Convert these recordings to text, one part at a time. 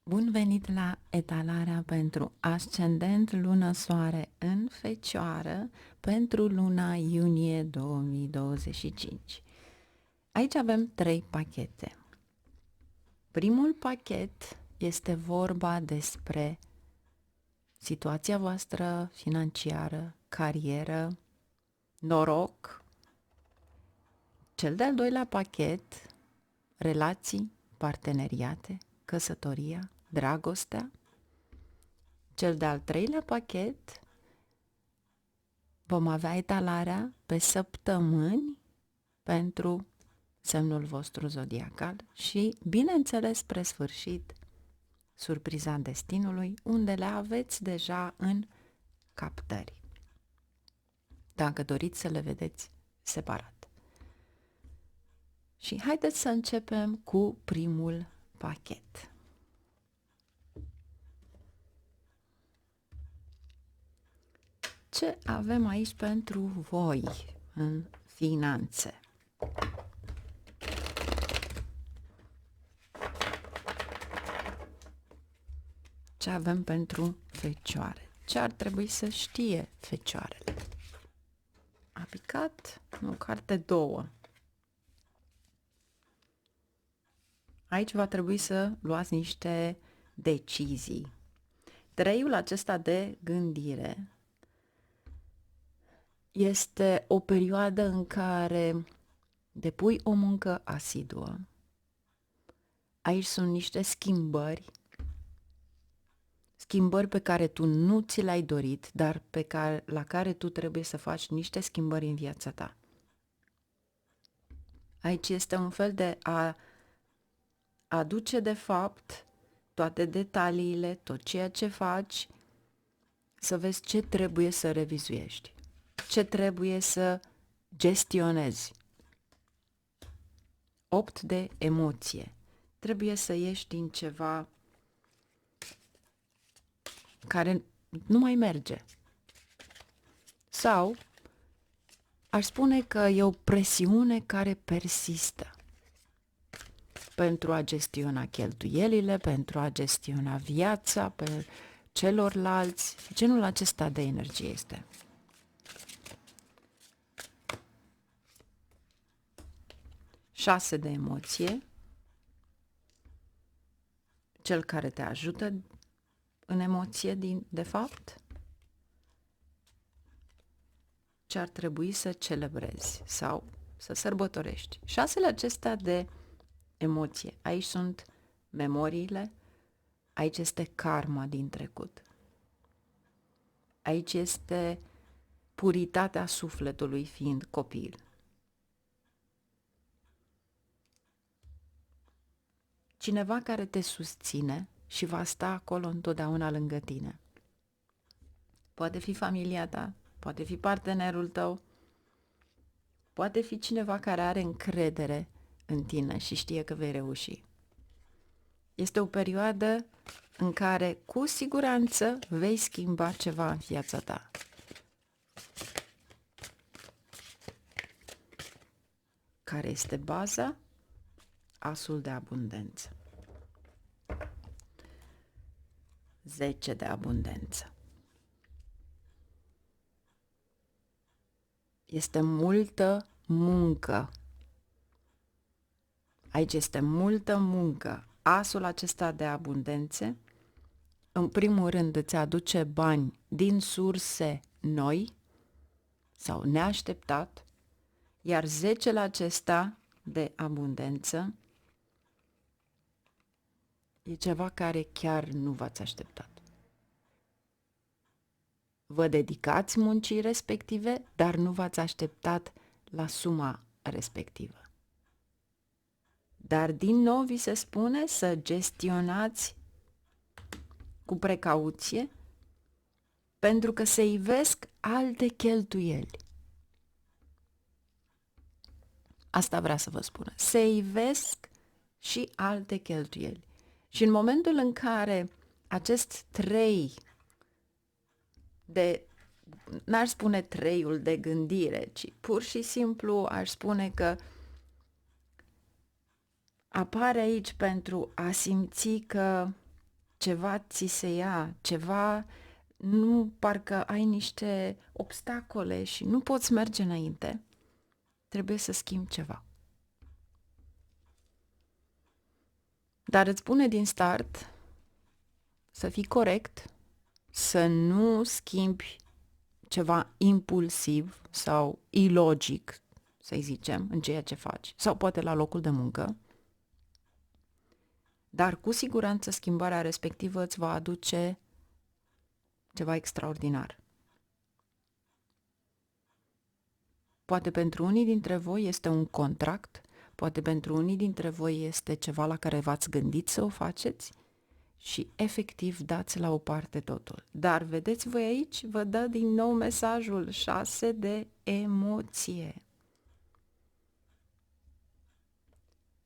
Bun venit la etalarea pentru ascendent lună soare în Fecioară pentru luna iunie 2025. Aici avem 3 pachete. Primul pachet este vorba despre situația voastră financiară, carieră, noroc. Cel de-al doilea pachet, relații, parteneriate, căsătoria, dragostea. Cel de-al treilea pachet, vom avea etalarea pe săptămâni pentru semnul vostru zodiacal și, bineînțeles, spre sfârșit, surpriza destinului, unde le aveți deja în captări, dacă doriți să le vedeți separat. Și haideți să începem cu primul pachet. Ce avem aici pentru voi în finanțe? Ce avem pentru Fecioare? Ce ar trebui să știe Fecioarele? A picat? Nu, carte 2. Aici va trebui să luați niște decizii. Treiul acesta de gândire este o perioadă în care depui o muncă asiduă. Aici sunt niște schimbări pe care tu nu ți le-ai dorit, dar la care tu trebuie să faci niște schimbări în viața ta. Aici este un fel de a aduce de fapt toate detaliile, tot ceea ce faci, să vezi ce trebuie să revizuiești, ce trebuie să gestionezi. 8 de emoție. Trebuie să ieși din ceva care nu mai merge. Sau aș spune că e o presiune care persistă pentru a gestiona cheltuielile, pentru a gestiona viața pe celorlalți. Genul acesta de energie este. Șase de emoție. Cel care te ajută în emoție, de fapt, ce ar trebui să celebrezi sau să sărbătorești. Șasele acestea de emoție. Aici sunt memoriile, aici este karma din trecut. Aici este puritatea sufletului fiind copil. Cineva care te susține și va sta acolo întotdeauna lângă tine. Poate fi familia ta, poate fi partenerul tău, poate fi cineva care are încredere în tine și știe că vei reuși. Este o perioadă în care cu siguranță vei schimba ceva în viața ta. Care este baza? Asul de abundență. 10 de abundență. Este multă muncă. Aici este multă muncă. Asul acesta de abundențe, în primul rând, îți aduce bani din surse noi sau neașteptat, iar 10-le acesta de abundență e ceva care chiar nu v-ați așteptat. Vă dedicați muncii respective, dar nu v-ați așteptat la suma respectivă. Dar din nou vi se spune să gestionați cu precauție, pentru că se ivesc alte cheltuieli. Asta vrea să vă spună. Se ivesc și alte cheltuieli. Și în momentul în care acest 3 de, n-aș spune 3-ul de gândire, ci pur și simplu aș spune că apare aici pentru a simți că ceva ți se ia, ceva, nu, parcă ai niște obstacole și nu poți merge înainte, trebuie să schimbi ceva. Dar îți spune din start să fii corect, să nu schimbi ceva impulsiv sau ilogic, să-i zicem, în ceea ce faci, sau poate la locul de muncă, dar cu siguranță schimbarea respectivă îți va aduce ceva extraordinar. Poate pentru unii dintre voi este un contract, poate pentru unii dintre voi este ceva la care v-ați gândit să o faceți și efectiv dați la o parte totul. Dar vedeți voi aici, vă dă din nou mesajul 6 de emoție.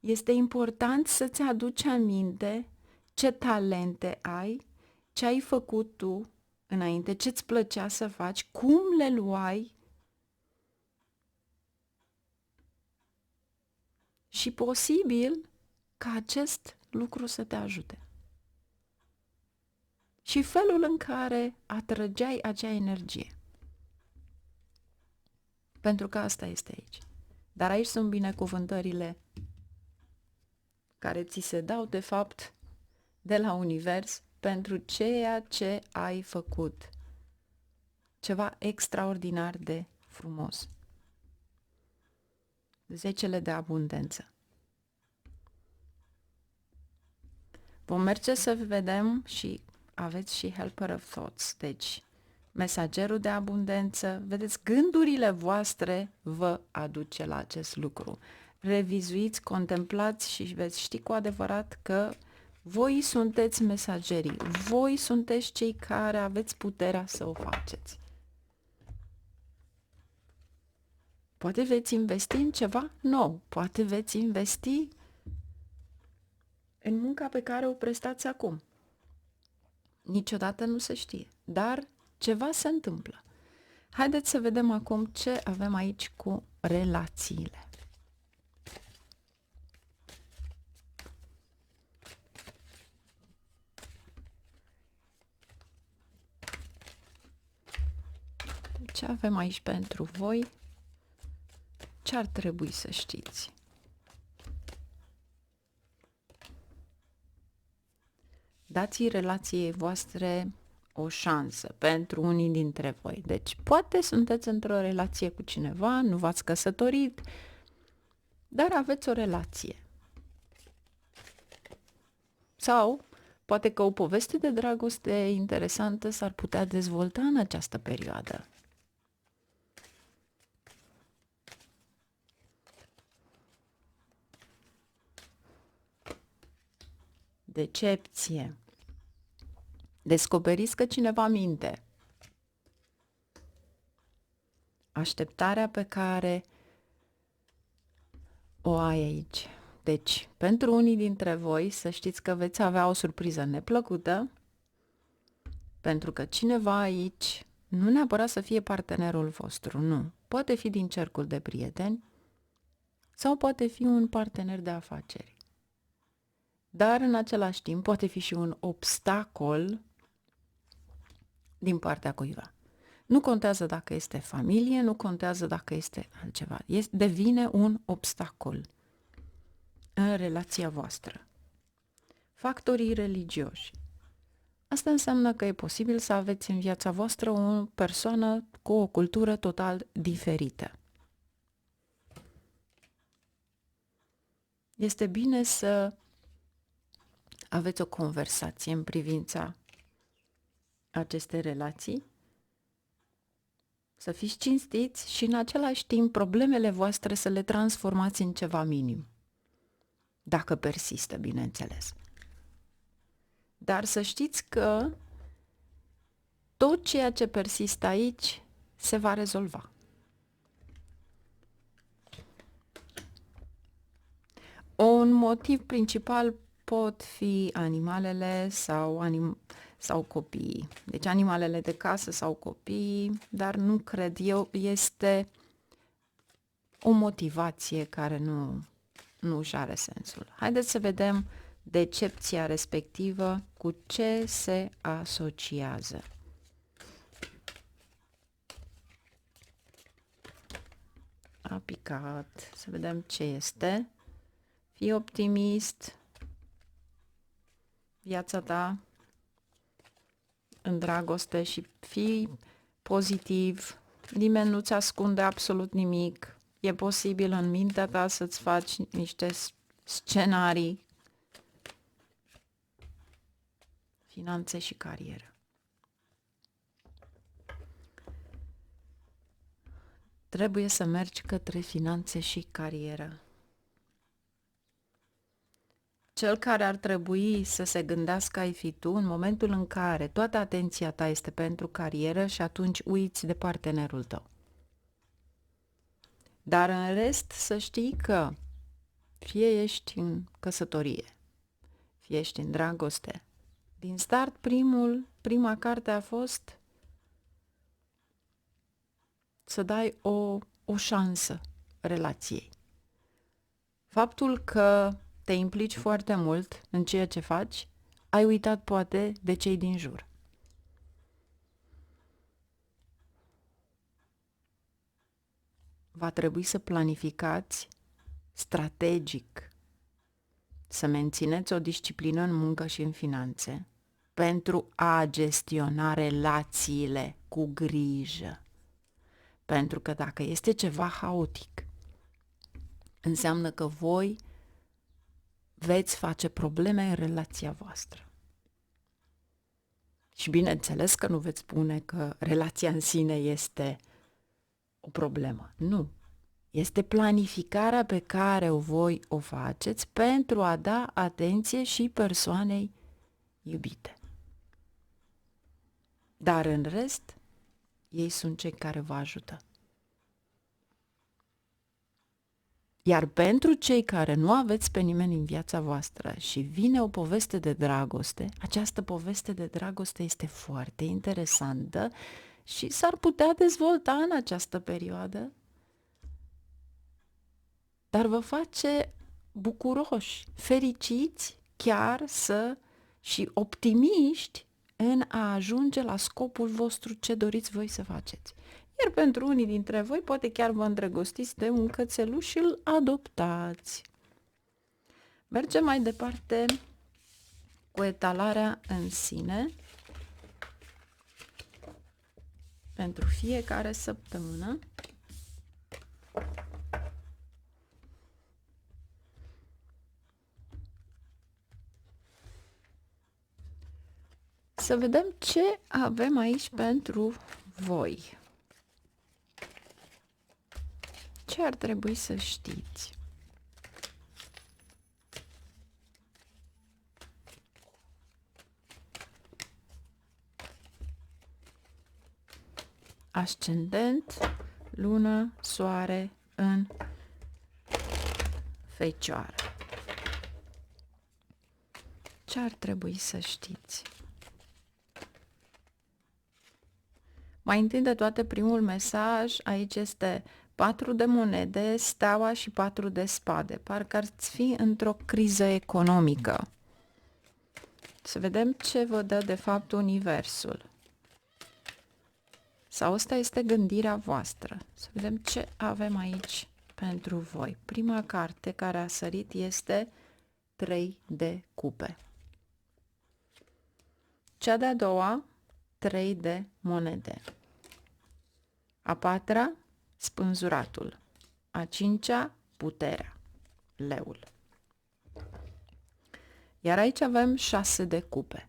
Este important să-ți aduci aminte ce talente ai, ce ai făcut tu înainte, ce-ți plăcea să faci, cum le luai și posibil ca acest lucru să te ajute. Și felul în care atrăgeai acea energie. Pentru că asta este aici. Dar aici sunt binecuvântările care ți se dau, de fapt, de la univers pentru ceea ce ai făcut. Ceva extraordinar de frumos. 10 de abundență. Vom merge să vedem și aveți și Helper of Thoughts, deci mesagerul de abundență, vedeți, gândurile voastre vă aduce la acest lucru. Revizuiți, contemplați și veți ști cu adevărat că voi sunteți mesagerii, voi sunteți cei care aveți puterea să o faceți. Poate veți investi în ceva nou, poate veți investi în munca pe care o prestați acum. Niciodată nu se știe, dar ceva se întâmplă. Haideți să vedem acum ce avem aici cu relațiile. Ce avem aici pentru voi? Ce ar trebui să știți? Dați relației voastre o șansă pentru unii dintre voi. Deci, poate sunteți într-o relație cu cineva, nu v-ați căsătorit, dar aveți o relație. Sau, poate că o poveste de dragoste interesantă s-ar putea dezvolta în această perioadă. Decepție. Descoperiți că cineva minte. Așteptarea pe care o ai aici. Deci, pentru unii dintre voi, să știți că veți avea o surpriză neplăcută, pentru că cineva aici, nu neapărat să fie partenerul vostru, nu. Poate fi din cercul de prieteni sau poate fi un partener de afaceri. Dar, în același timp, poate fi și un obstacol din partea cuiva. Nu contează dacă este familie, nu contează dacă este altceva. Devine un obstacol în relația voastră. Factorii religioși. Asta înseamnă că e posibil să aveți în viața voastră o persoană cu o cultură total diferită. Este bine să aveți o conversație în privința acestei relații, să fiți cinstiți și în același timp problemele voastre să le transformați în ceva minim. Dacă persistă, bineînțeles. Dar să știți că tot ceea ce persistă aici se va rezolva. Un motiv principal pot fi animalele sau copiii. Deci animalele de casă sau copiii, dar nu cred eu, este o motivație care nu își are sensul. Haideți să vedem decepția respectivă cu ce se asociază. A picat. Să vedem ce este. Fii optimist. Viața ta în dragoste și fii pozitiv. Nimeni nu-ți ascunde absolut nimic. E posibil în mintea ta să-ți faci niște scenarii. Finanțe și carieră. Trebuie să mergi către finanțe și carieră. Cel care ar trebui să se gândească ai fi tu în momentul în care toată atenția ta este pentru carieră și atunci uiți de partenerul tău. Dar în rest să știi că fie ești în căsătorie, fie ești în dragoste. Din start prima carte a fost să dai o șansă relației. Faptul că te implici foarte mult în ceea ce faci, ai uitat poate de cei din jur. Va trebui să planificați strategic, să mențineți o disciplină în muncă și în finanțe, pentru a gestiona relațiile cu grijă. Pentru că dacă este ceva haotic, înseamnă că voi veți face probleme în relația voastră. Și bineînțeles că nu veți spune că relația în sine este o problemă. Nu. Este planificarea pe care voi o faceți pentru a da atenție și persoanei iubite. Dar în rest, ei sunt cei care vă ajută. Iar pentru cei care nu aveți pe nimeni în viața voastră și vine o poveste de dragoste, această poveste de dragoste este foarte interesantă și s-ar putea dezvolta în această perioadă, dar vă face bucuroși, fericiți chiar și optimiști în a ajunge la scopul vostru ce doriți voi să faceți. Iar pentru unii dintre voi poate chiar vă îndrăgostiți de un cățeluș și îl adoptați. Mergem mai departe cu etalarea în sine pentru fiecare săptămână. Să vedem ce avem aici pentru voi. Ce ar trebui să știți? Ascendent, lună, soare în Fecioară. Ce ar trebui să știți? Mai întâi de toate, primul mesaj aici este 4 de monede, steaua și 4 de spade. Parcă ați fi într-o criză economică. Să vedem ce vă dă de fapt universul. Sau asta este gândirea voastră. Să vedem ce avem aici pentru voi. Prima carte care a sărit este 3 de cupe. Cea de-a doua, 3 de monede. A patra, spânzuratul. A cincea, puterea, leul. Iar aici avem 6 de cupe.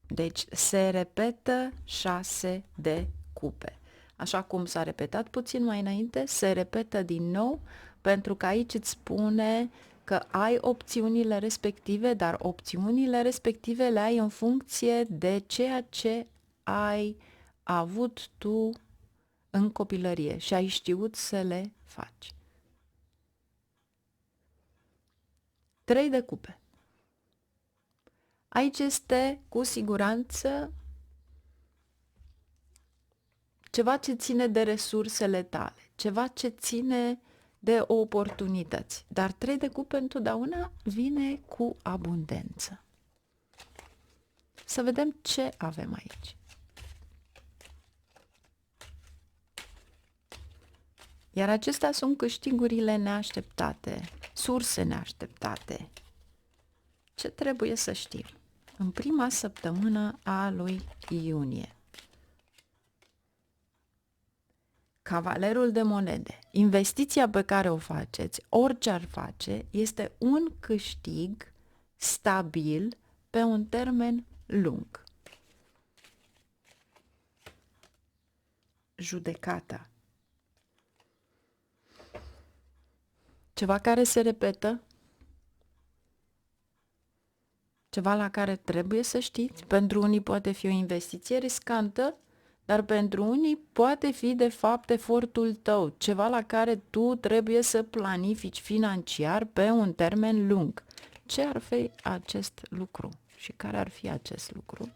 Deci se repetă 6 de cupe. Așa cum s-a repetat puțin mai înainte, se repetă din nou, pentru că aici îți spune că ai opțiunile respective, dar opțiunile respective le ai în funcție de ceea ce ai avut tu în copilărie și ai știut să le faci. 3 de cupe. Aici este cu siguranță ceva ce ține de resursele tale, ceva ce ține de oportunități. Dar 3 de cupe întotdeauna vine cu abundență. Să vedem ce avem aici. Iar acestea sunt câștigurile neașteptate, surse neașteptate. Ce trebuie să știm? În prima săptămână a lui iunie. Cavalerul de monede. Investiția pe care o faceți, orice ar face, este un câștig stabil pe un termen lung. Judecata. Ceva care se repetă, ceva la care trebuie să știți. Pentru unii poate fi o investiție riscantă, dar pentru unii poate fi de fapt efortul tău, ceva la care tu trebuie să planifici financiar pe un termen lung. Ce ar fi acest lucru? Și care ar fi acest lucru?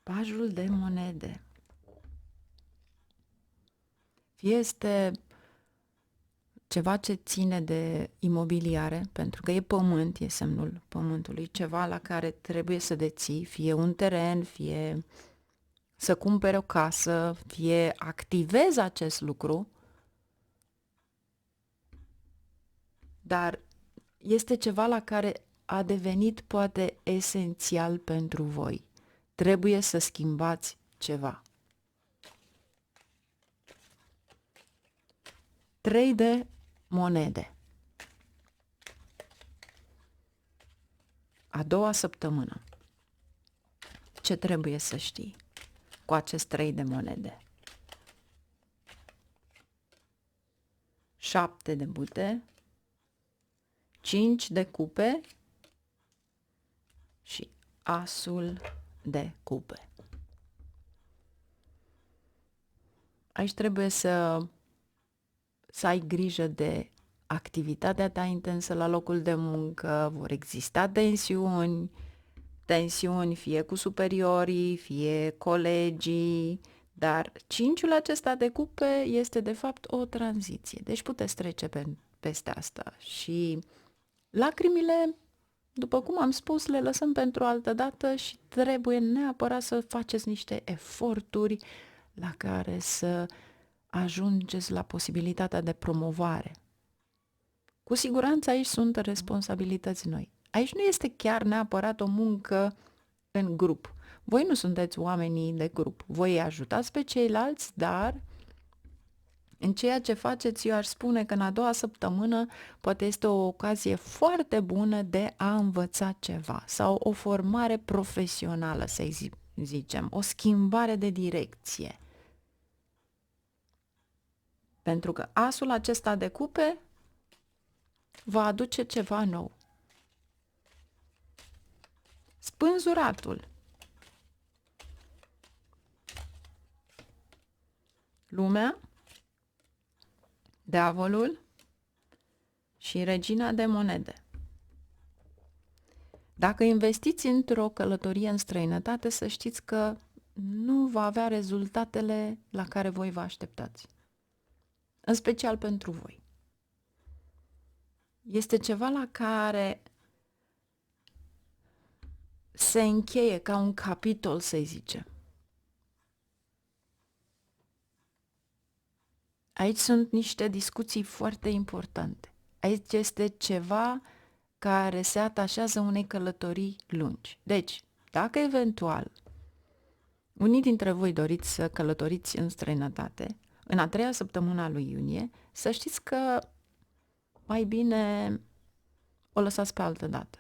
Pajul de monede. Fie este ceva ce ține de imobiliare, pentru că e pământ, e semnul pământului, ceva la care trebuie să deții, fie un teren, fie să cumpere o casă, fie activezi acest lucru, dar este ceva la care a devenit poate esențial pentru voi. Trebuie să schimbați ceva. 3 de monede. A doua săptămână. Ce trebuie să știi cu acest 3 de monede? 7 de bute, 5 de cupe și asul de cupe. Aici trebuie să ai grijă de activitatea ta intensă la locul de muncă, vor exista tensiuni fie cu superiorii, fie colegii, dar 5-ul acesta de cupe este de fapt o tranziție, deci puteți trece peste asta și lacrimile, după cum am spus, le lăsăm pentru altă dată și trebuie neapărat să faceți niște eforturi la care să ajungeți la posibilitatea de promovare. Cu siguranță aici sunt responsabilități noi. Aici nu este chiar neapărat o muncă în grup. Voi nu sunteți oamenii de grup. Voi îi ajutați pe ceilalți, dar în ceea ce faceți, eu aș spune că în a doua săptămână poate este o ocazie foarte bună de a învăța ceva sau o formare profesională, să zicem, o schimbare de direcție. Pentru că asul acesta de cupe va aduce ceva nou. Spânzuratul. Lumea, diavolul și regina de monede. Dacă investiți într-o călătorie în străinătate, să știți că nu va avea rezultatele la care voi vă așteptați. În special pentru voi. Este ceva la care se încheie ca un capitol, să zicem. Aici sunt niște discuții foarte importante. Aici este ceva care se atașează unei călătorii lungi. Deci, dacă eventual unii dintre voi doriți să călătoriți în străinătate, în a 3-a săptămână a lui iunie, să știți că mai bine o lăsați pe altă dată.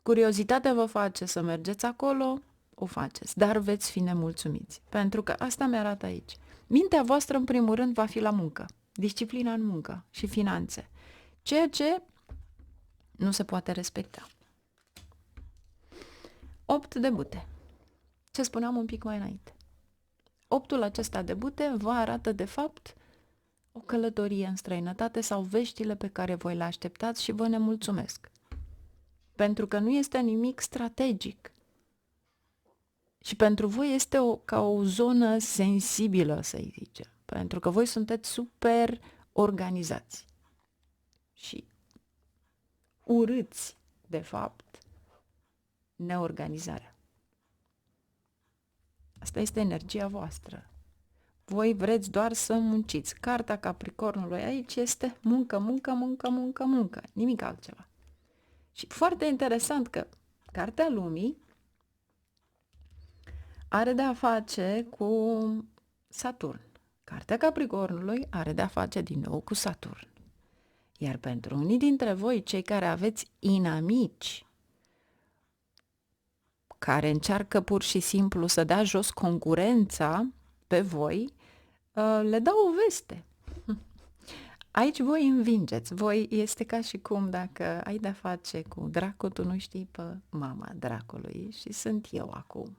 Curiozitatea vă face să mergeți acolo, o faceți, dar veți fi nemulțumiți. Pentru că asta mi-arată aici. Mintea voastră, în primul rând, va fi la muncă, disciplina în muncă și finanțe, ceea ce nu se poate respecta. 8 de bute. Ce spuneam un pic mai înainte. 8-ul acesta de bute vă arată, de fapt, o călătorie în străinătate sau veștile pe care voi le așteptați și vă nemulțumesc. Pentru că nu este nimic strategic. Și pentru voi este ca o zonă sensibilă, să-i zicem. pentru că voi sunteți super organizați și urâți, de fapt, neorganizarea. Asta este energia voastră. Voi vreți doar să munciți. Carta Capricornului aici este muncă, muncă, muncă, muncă, muncă, nimic altceva. Și foarte interesant că Cartea Lumii are de-a face cu Saturn. Cartea Capricornului are de-a face din nou cu Saturn. Iar pentru unii dintre voi, cei care aveți inamici, care încearcă pur și simplu să dea jos concurența pe voi, le dau o veste. Aici voi învingeți. Voi este ca și cum dacă ai de-a face cu dracul, tu nu știi pe mama dracului și sunt eu acum.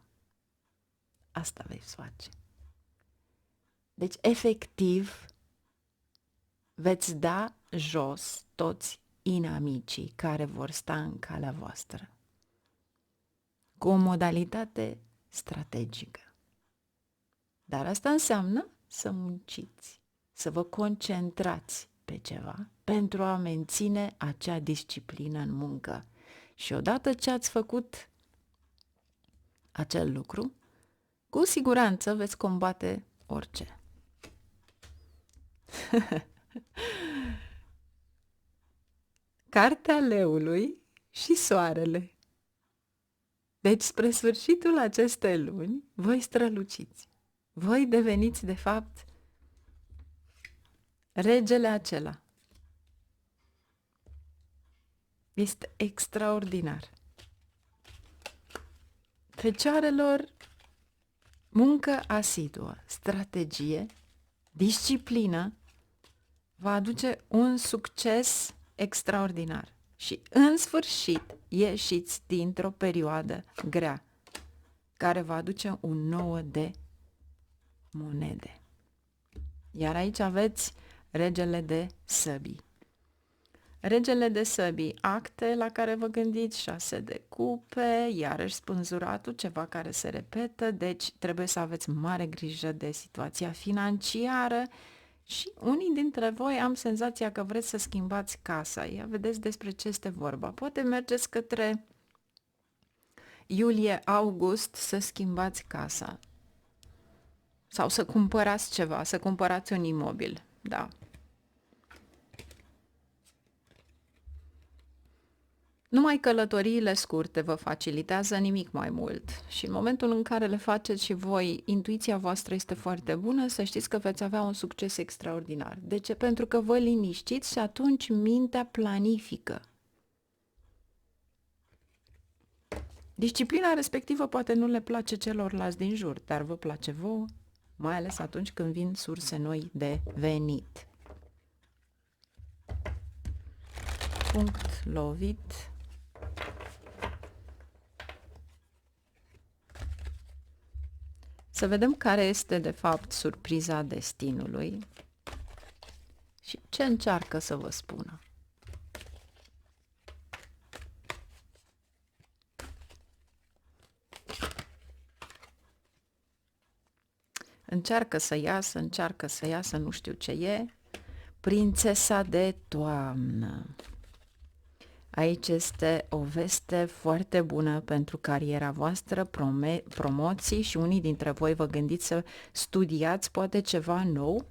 Asta veți face. Deci, efectiv, veți da jos toți inamicii care vor sta în calea voastră. Cu o modalitate strategică. Dar asta înseamnă să munciți, să vă concentrați pe ceva pentru a menține acea disciplină în muncă. Și odată ce ați făcut acel lucru, cu siguranță veți combate orice. Cartea Leului și Soarele. Deci, spre sfârșitul acestei luni, voi străluciți. Voi deveniți, de fapt, regele acela. Este extraordinar. Fecioarelor, muncă asiduă, strategie, disciplină, va aduce un succes extraordinar. Și, în sfârșit, ieșiți dintr-o perioadă grea, care va aduce un nouă de monede. Iar aici aveți regele de săbii. Regele de săbii, acte la care vă gândiți, 6 de cupe, iarăși spânzuratul, ceva care se repetă, deci trebuie să aveți mare grijă de situația financiară și unii dintre voi am senzația că vreți să schimbați casa. Ia vedeți despre ce este vorba. Poate mergeți către iulie-august să schimbați casa. Sau să cumpărați ceva, să cumpărați un imobil, da. Numai călătoriile scurte vă facilitează, nimic mai mult. Și în momentul în care le faceți și voi, intuiția voastră este foarte bună, să știți că veți avea un succes extraordinar. De ce? Pentru că vă liniștiți și atunci mintea planifică. Disciplina respectivă poate nu le place celorlalți din jur, dar vă place vouă, mai ales atunci când vin surse noi de venit. Punct lovit. Să vedem care este de fapt surpriza destinului și ce încearcă să vă spună. Încearcă să iasă, nu știu ce e. Prințesa de toamnă. Aici este o veste foarte bună pentru cariera voastră, promoții și unii dintre voi vă gândiți să studiați poate ceva nou.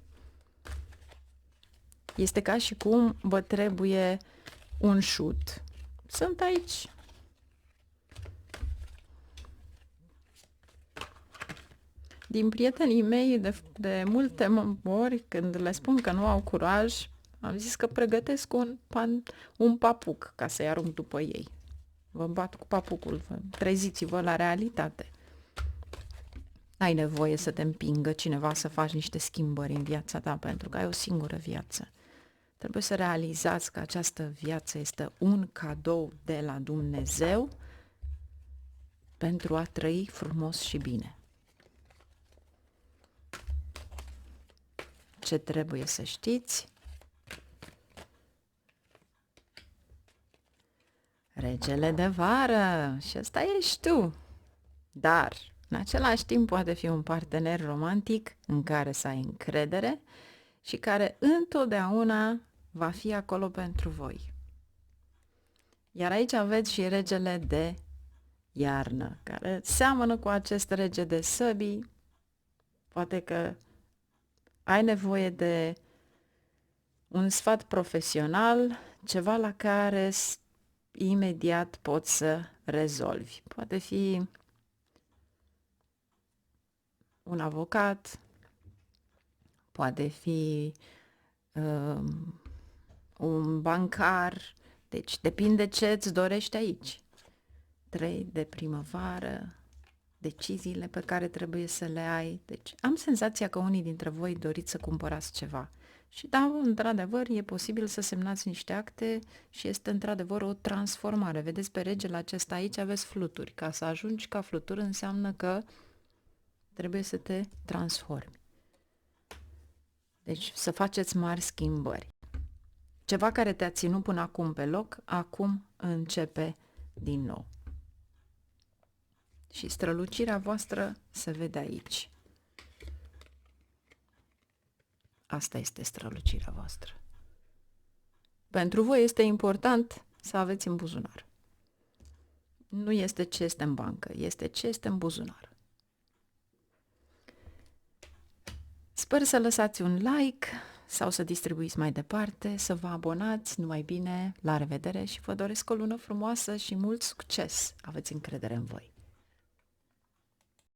Este ca și cum vă trebuie un șut. Sunt aici. Din prietenii mei de multe ori, când le spun că nu au curaj, am zis că pregătesc un papuc ca să-i arunc după ei. Vă bat cu papucul, treziți-vă la realitate. Ai nevoie să te împingă cineva să faci niște schimbări în viața ta, pentru că ai o singură viață. Trebuie să realizați că această viață este un cadou de la Dumnezeu pentru a trăi frumos și bine. Ce trebuie să știți? Regele de vară, și ăsta ești tu. Dar În același timp poate fi un partener romantic în care să ai încredere și care întotdeauna va fi acolo pentru voi. Iar aici aveți și regele de iarnă, care seamănă cu acest rege de săbii. Poate că ai nevoie de un sfat profesional, ceva la care imediat poți să rezolvi. Poate fi un avocat, poate fi un bancar, deci depinde ce îți dorești aici. 3 de primăvară, deciziile pe care trebuie să le ai. Deci am senzația că unii dintre voi doriți să cumpărați ceva. Și da, într-adevăr, e posibil să semnați niște acte și este într-adevăr o transformare. Vedeți, pe regele acesta aici aveți fluturi. Ca să ajungi ca flutur înseamnă că trebuie să te transformi. Deci să faceți mari schimbări. Ceva care te-a ținut până acum pe loc, acum începe din nou. Și strălucirea voastră se vede aici. Asta este strălucirea voastră. Pentru voi este important să aveți în buzunar. Nu este ce este în bancă, este ce este în buzunar. Sper să lăsați un like sau să distribuiți mai departe, să vă abonați, numai bine, la revedere și vă doresc o lună frumoasă și mult succes. Aveți încredere în voi.